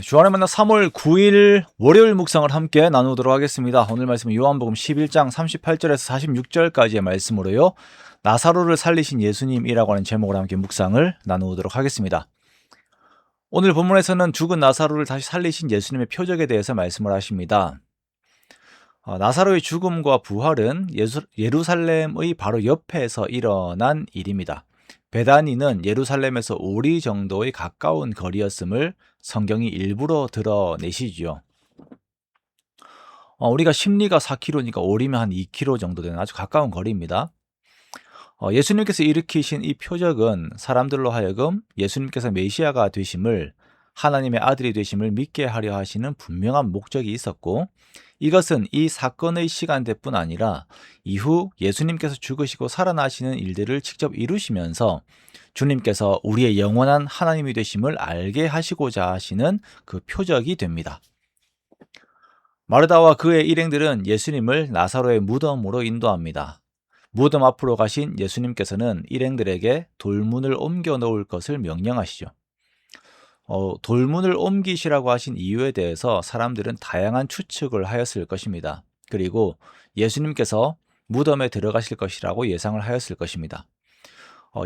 주안의 만나 3월 9일 월요일 묵상을 함께 나누도록 하겠습니다. 오늘 말씀은 요한복음 11장 38절에서 46절까지의 말씀으로요. 나사로를 살리신 예수님이라고 하는 제목으로 함께 묵상을 나누도록 하겠습니다. 오늘 본문에서는 죽은 나사로를 다시 살리신 예수님의 표적에 대해서 말씀을 하십니다. 나사로의 죽음과 부활은 예루살렘의 바로 옆에서 일어난 일입니다. 베다니는 예루살렘에서 오리 정도의 가까운 거리였음을 성경이 일부러 드러내시지요. 우리가 심리가 4km니까 오리면 한 2km 정도 되는 아주 가까운 거리입니다. 예수님께서 일으키신 이 표적은 사람들로 하여금 예수님께서 메시아가 되심을, 하나님의 아들이 되심을 믿게 하려 하시는 분명한 목적이 있었고, 이것은 이 사건의 시간대뿐 아니라 이후 예수님께서 죽으시고 살아나시는 일들을 직접 이루시면서 주님께서 우리의 영원한 하나님이 되심을 알게 하시고자 하시는 그 표적이 됩니다. 마르다와 그의 일행들은 예수님을 나사로의 무덤으로 인도합니다. 무덤 앞으로 가신 예수님께서는 일행들에게 돌문을 옮겨 놓을 것을 명령하시죠. 돌문을 옮기시라고 하신 이유에 대해서 사람들은 다양한 추측을 하였을 것입니다. 그리고 예수님께서 무덤에 들어가실 것이라고 예상을 하였을 것입니다.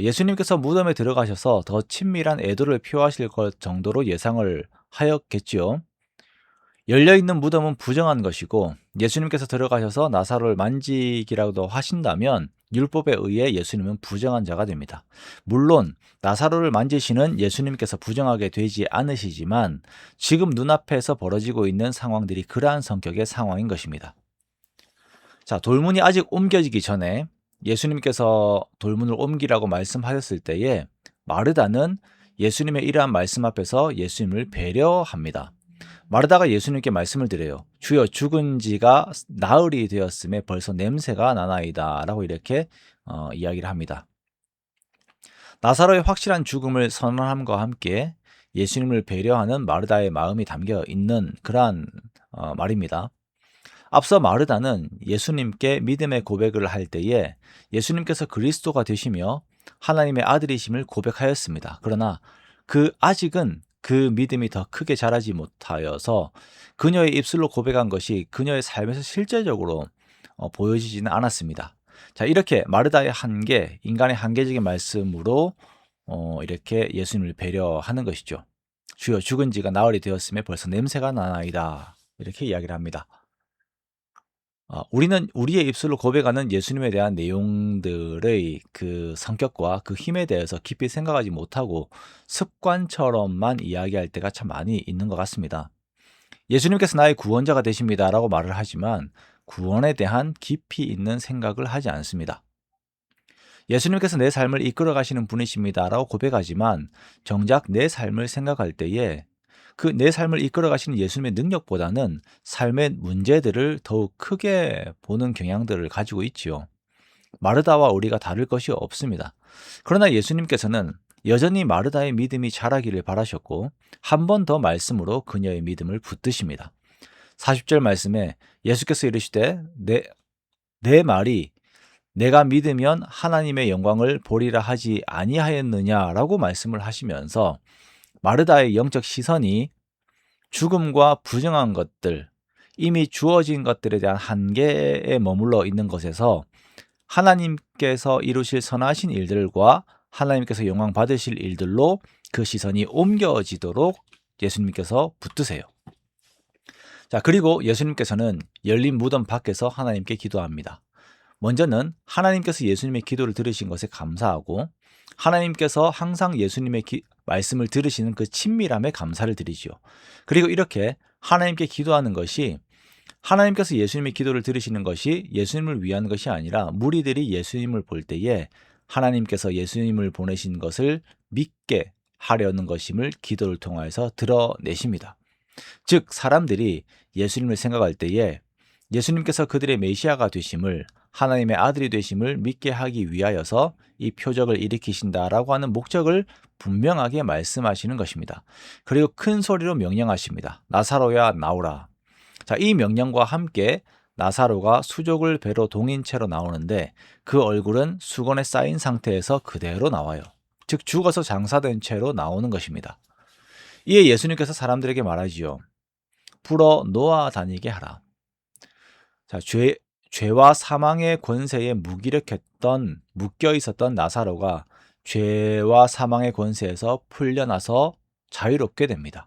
예수님께서 무덤에 들어가셔서 더 친밀한 애도를 표하실 것 정도로 예상을 하였겠지요. 열려있는 무덤은 부정한 것이고 예수님께서 들어가셔서 나사로를 만지기라도 하신다면 율법에 의해 예수님은 부정한 자가 됩니다. 물론 나사로를 만지시는 예수님께서 부정하게 되지 않으시지만 지금 눈앞에서 벌어지고 있는 상황들이 그러한 성격의 상황인 것입니다. 자, 돌문이 아직 옮겨지기 전에 예수님께서 돌문을 옮기라고 말씀하셨을 때에 마르다는 예수님의 이러한 말씀 앞에서 예수님을 배려합니다. 마르다가 예수님께 말씀을 드려요. 주여, 죽은 지가 나흘이 되었음에 벌써 냄새가 나나이다 라고 이렇게 이야기를 합니다. 나사로의 확실한 죽음을 선언함과 함께 예수님을 배려하는 마르다의 마음이 담겨 있는 그러한 말입니다. 앞서 마르다는 예수님께 믿음의 고백을 할 때에 예수님께서 그리스도가 되시며 하나님의 아들이심을 고백하였습니다. 그러나 아직은 그 믿음이 더 크게 자라지 못하여서 그녀의 입술로 고백한 것이 그녀의 삶에서 실제적으로 보여지지는 않았습니다. 자, 이렇게 마르다의 한계, 인간의 한계적인 말씀으로 이렇게 예수님을 배려하는 것이죠. 주여, 죽은 지가 나흘이 되었음에 벌써 냄새가 나나이다. 이렇게 이야기를 합니다. 우리는 우리의 입술로 고백하는 예수님에 대한 내용들의 그 성격과 그 힘에 대해서 깊이 생각하지 못하고 습관처럼만 이야기할 때가 참 많이 있는 것 같습니다. 예수님께서 나의 구원자가 되십니다 라고 말을 하지만 구원에 대한 깊이 있는 생각을 하지 않습니다. 예수님께서 내 삶을 이끌어 가시는 분이십니다 라고 고백하지만 정작 내 삶을 생각할 때에 그 내 삶을 이끌어 가시는 예수님의 능력보다는 삶의 문제들을 더욱 크게 보는 경향들을 가지고 있지요. 마르다와 우리가 다를 것이 없습니다. 그러나 예수님께서는 여전히 마르다의 믿음이 자라기를 바라셨고 한 번 더 말씀으로 그녀의 믿음을 붙드십니다. 40절 말씀에 예수께서 이르시되 내 말이 내가 믿으면 하나님의 영광을 보리라 하지 아니하였느냐라고 말씀을 하시면서 마르다의 영적 시선이 죽음과 부정한 것들, 이미 주어진 것들에 대한 한계에 머물러 있는 것에서 하나님께서 이루실 선하신 일들과 하나님께서 영광 받으실 일들로 그 시선이 옮겨지도록 예수님께서 붙드세요. 자, 그리고 예수님께서는 열린 무덤 밖에서 하나님께 기도합니다. 먼저는 하나님께서 예수님의 기도를 들으신 것에 감사하고 하나님께서 항상 예수님의 말씀을 들으시는 그 친밀함에 감사를 드리죠. 그리고 이렇게 하나님께 기도하는 것이 하나님께서 예수님의 기도를 들으시는 것이 예수님을 위한 것이 아니라 무리들이 예수님을 볼 때에 하나님께서 예수님을 보내신 것을 믿게 하려는 것임을 기도를 통해서 드러내십니다. 즉 사람들이 예수님을 생각할 때에 예수님께서 그들의 메시아가 되심을, 하나님의 아들이 되심을 믿게 하기 위하여서 이 표적을 일으키신다라고 하는 목적을 분명하게 말씀하시는 것입니다. 그리고 큰 소리로 명령하십니다. 나사로야 나오라. 자, 이 명령과 함께 나사로가 수족을 배로 동인 채로 나오는데 그 얼굴은 수건에 쌓인 상태에서 그대로 나와요. 즉 죽어서 장사된 채로 나오는 것입니다. 이에 예수님께서 사람들에게 말하지요. 풀어 놓아 다니게 하라. 자, 죄와 사망의 권세에 묶여 있었던 나사로가 죄와 사망의 권세에서 풀려나서 자유롭게 됩니다.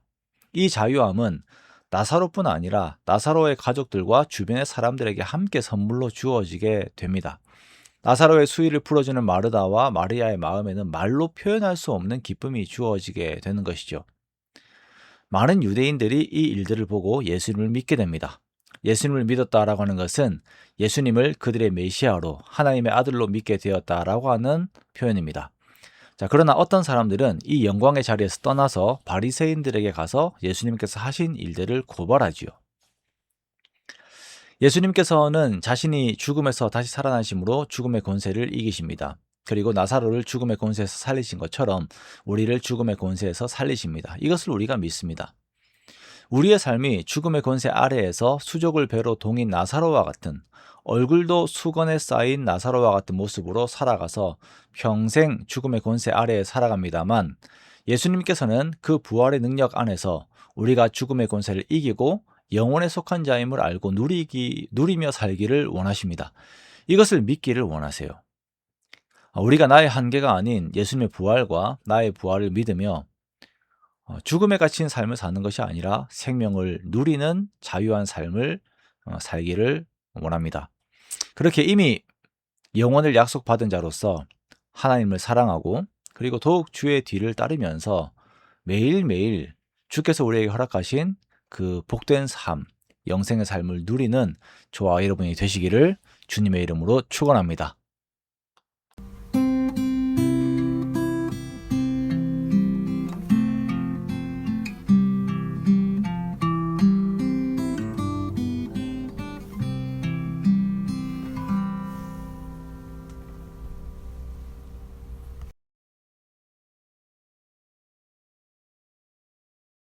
이 자유함은 나사로뿐 아니라 나사로의 가족들과 주변의 사람들에게 함께 선물로 주어지게 됩니다. 나사로의 수위를 풀어주는 마르다와 마리아의 마음에는 말로 표현할 수 없는 기쁨이 주어지게 되는 것이죠. 많은 유대인들이 이 일들을 보고 예수님을 믿게 됩니다. 예수님을 믿었다라고 하는 것은 예수님을 그들의 메시아로 하나님의 아들로 믿게 되었다라고 하는 표현입니다. 자, 그러나 어떤 사람들은 이 영광의 자리에서 떠나서 바리새인들에게 가서 예수님께서 하신 일들을 고발하지요. 예수님께서는 자신이 죽음에서 다시 살아나심으로 죽음의 권세를 이기십니다. 그리고 나사로를 죽음의 권세에서 살리신 것처럼 우리를 죽음의 권세에서 살리십니다. 이것을 우리가 믿습니다. 우리의 삶이 죽음의 권세 아래에서 수족을 배로 동인 나사로와 같은, 얼굴도 수건에 쌓인 나사로와 같은 모습으로 살아가서 평생 죽음의 권세 아래에 살아갑니다만, 예수님께서는 그 부활의 능력 안에서 우리가 죽음의 권세를 이기고 영혼에 속한 자임을 알고 누리며 살기를 원하십니다. 이것을 믿기를 원하세요. 우리가 나의 한계가 아닌 예수님의 부활과 나의 부활을 믿으며 죽음에 갇힌 삶을 사는 것이 아니라 생명을 누리는 자유한 삶을 살기를 원합니다. 그렇게 이미 영원을 약속받은 자로서 하나님을 사랑하고 그리고 더욱 주의 뒤를 따르면서 매일매일 주께서 우리에게 허락하신 그 복된 삶, 영생의 삶을 누리는 저와 여러분이 되시기를 주님의 이름으로 축원합니다.